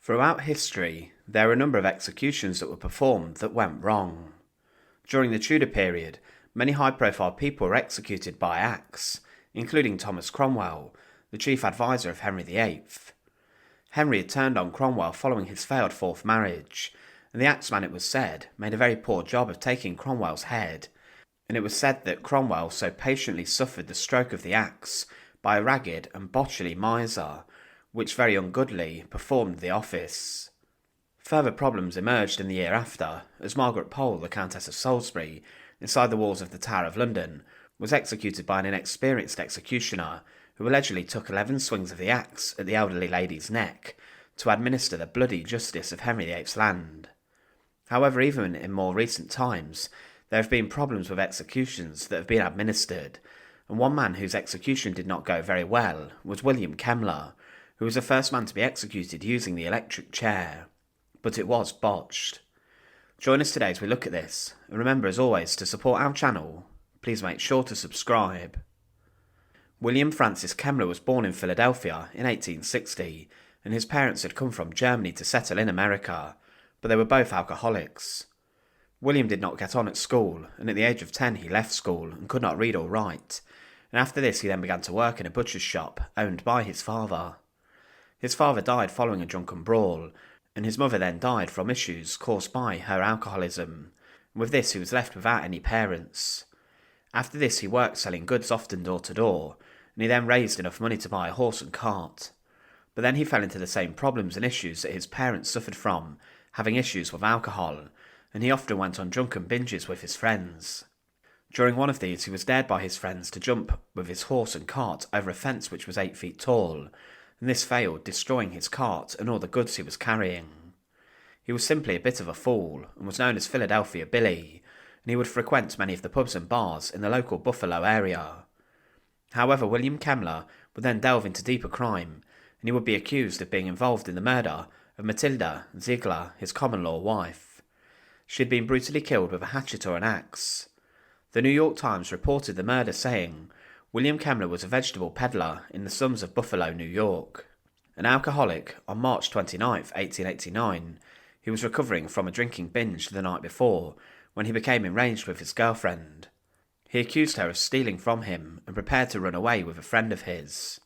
Throughout history, there are a number of executions that were performed that went wrong. During the Tudor period, many high-profile people were executed by axe, including Thomas Cromwell, the chief advisor of Henry VIII. Henry had turned on Cromwell following his failed fourth marriage, and the axeman, it was said, made a very poor job of taking Cromwell's head, and it was said that Cromwell so patiently suffered the stroke of the axe by a ragged and botchly miser, which very ungoodly performed the office. Further problems emerged in the year after, as Margaret Pole, the Countess of Salisbury, inside the walls of the Tower of London, was executed by an inexperienced executioner who allegedly took 11 swings of the axe at the elderly lady's neck to administer the bloody justice of Henry VIII's land. However, even in more recent times, there have been problems with executions that have been administered, and one man whose execution did not go very well was William Kemmler, who was the first man to be executed using the electric chair. But it was botched. Join us today as we look at this, and remember as always to support our channel, please make sure to subscribe. William Francis Kemmler was born in Philadelphia in 1860, and his parents had come from Germany to settle in America, but they were both alcoholics. William did not get on at school, and at the age of 10 he left school and could not read or write, and after this he then began to work in a butcher's shop owned by his father. His father died following a drunken brawl, and his mother then died from issues caused by her alcoholism, and with this he was left without any parents. After this he worked selling goods often door to door, and he then raised enough money to buy a horse and cart. But then he fell into the same problems and issues that his parents suffered from, having issues with alcohol, and he often went on drunken binges with his friends. During one of these he was dared by his friends to jump with his horse and cart over a fence which was 8 feet tall, and this failed, destroying his cart and all the goods he was carrying. He was simply a bit of a fool, and was known as Philadelphia Billy, and he would frequent many of the pubs and bars in the local Buffalo area. However, William Kemmler would then delve into deeper crime, and he would be accused of being involved in the murder of Matilda Ziegler, his common-law wife. She had been brutally killed with a hatchet or an axe. The New York Times reported the murder saying, William Kemmler was a vegetable peddler in the slums of Buffalo, New York. An alcoholic, on March 29, 1889, he was recovering from a drinking binge the night before when he became enraged with his girlfriend. He accused her of stealing from him and prepared to run away with a friend of his.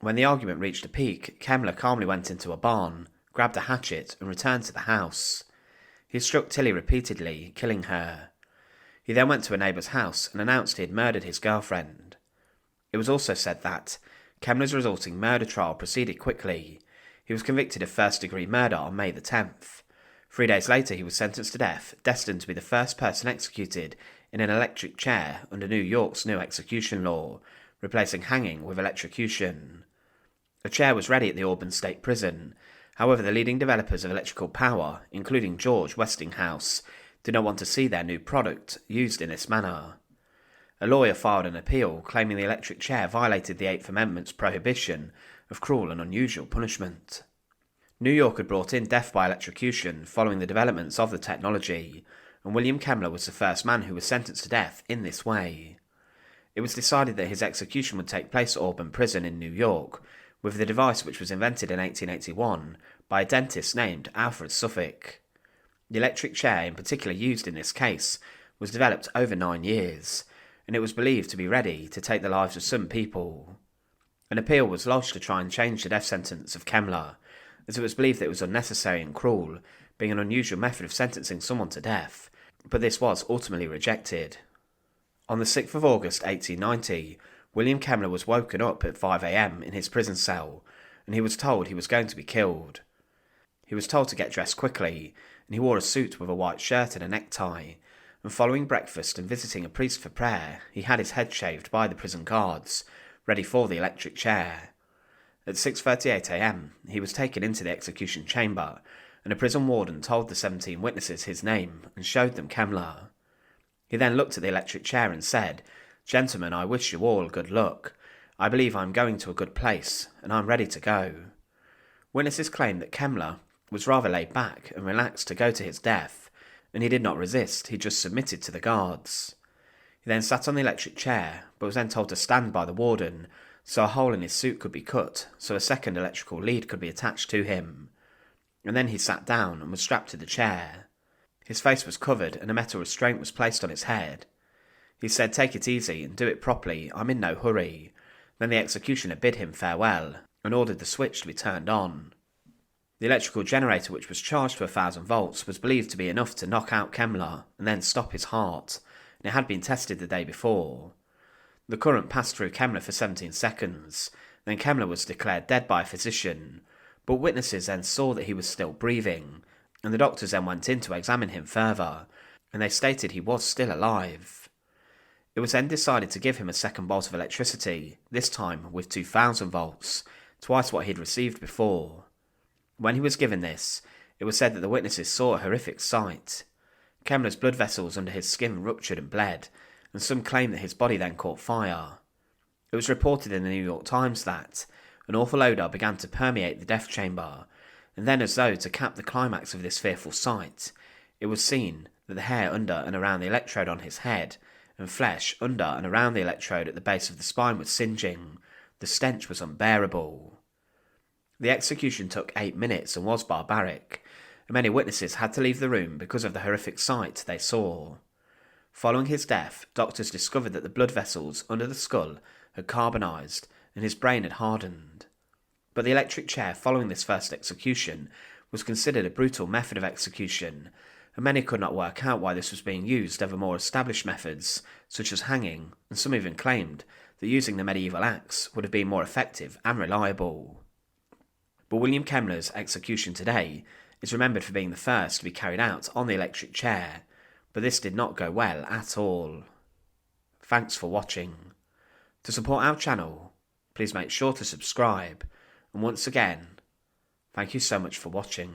When the argument reached a peak, Kemmler calmly went into a barn, grabbed a hatchet and returned to the house. He struck Tilly repeatedly, killing her. He then went to a neighbour's house and announced he had murdered his girlfriend. It was also said that Kemmler's resulting murder trial proceeded quickly. He was convicted of first-degree murder on May the 10th. 3 days later he was sentenced to death, destined to be the first person executed in an electric chair under New York's new execution law, replacing hanging with electrocution. A chair was ready at the Auburn State Prison. However, the leading developers of electrical power, including George Westinghouse, did not want to see their new product used in this manner. A lawyer filed an appeal claiming the electric chair violated the Eighth Amendment's prohibition of cruel and unusual punishment. New York had brought in death by electrocution following the developments of the technology, and William Kemmler was the first man who was sentenced to death in this way. It was decided that his execution would take place at Auburn Prison in New York, with the device which was invented in 1881 by a dentist named Alfred Suffolk. The electric chair in particular used in this case was developed over 9 years, and it was believed to be ready to take the lives of some people. An appeal was lodged to try and change the death sentence of Kemmler, as it was believed that it was unnecessary and cruel, being an unusual method of sentencing someone to death, but this was ultimately rejected. On the 6th of August 1890, William Kemmler was woken up at 5 a.m. in his prison cell, and he was told he was going to be killed. He was told to get dressed quickly, and he wore a suit with a white shirt and a necktie, and following breakfast and visiting a priest for prayer, he had his head shaved by the prison guards, ready for the electric chair. At 6:38 a.m, he was taken into the execution chamber, and a prison warden told the 17 witnesses his name and showed them Kemmler. He then looked at the electric chair and said, "Gentlemen, I wish you all good luck. I believe I am going to a good place, and I am ready to go." Witnesses claimed that Kemmler was rather laid back and relaxed to go to his death, and he did not resist, he just submitted to the guards. He then sat on the electric chair, but was then told to stand by the warden, so a hole in his suit could be cut, so a second electrical lead could be attached to him. and then he sat down and was strapped to the chair. His face was covered and a metal restraint was placed on his head. He said, "Take it easy and do it properly, I'm in no hurry." Then the executioner bid him farewell and ordered the switch to be turned on. The electrical generator, which was charged to 1,000 volts, was believed to be enough to knock out Kemmler and then stop his heart, and it had been tested the day before. The current passed through Kemmler for 17 seconds, then Kemmler was declared dead by a physician, but witnesses then saw that he was still breathing, and the doctors then went in to examine him further, and they stated he was still alive. It was then decided to give him a second bolt of electricity, this time with 2,000 volts, twice what he had received before. When he was given this, it was said that the witnesses saw a horrific sight. Kemmler's blood vessels under his skin ruptured and bled, and some claimed that his body then caught fire. It was reported in the New York Times that an awful odour began to permeate the death chamber, and then, as though to cap the climax of this fearful sight, it was seen that the hair under and around the electrode on his head, and flesh under and around the electrode at the base of the spine was singeing. The stench was unbearable. The execution took 8 minutes and was barbaric, and many witnesses had to leave the room because of the horrific sight they saw. Following his death, doctors discovered that the blood vessels under the skull had carbonised and his brain had hardened. But the electric chair following this first execution was considered a brutal method of execution, and many could not work out why this was being used over more established methods, such as hanging, and some even claimed that using the medieval axe would have been more effective and reliable. But William Kemmler's execution today is remembered for being the first to be carried out on the electric chair, but this did not go well at all. Thanks for watching. To support our channel, please make sure to subscribe, and once again, thank you so much for watching.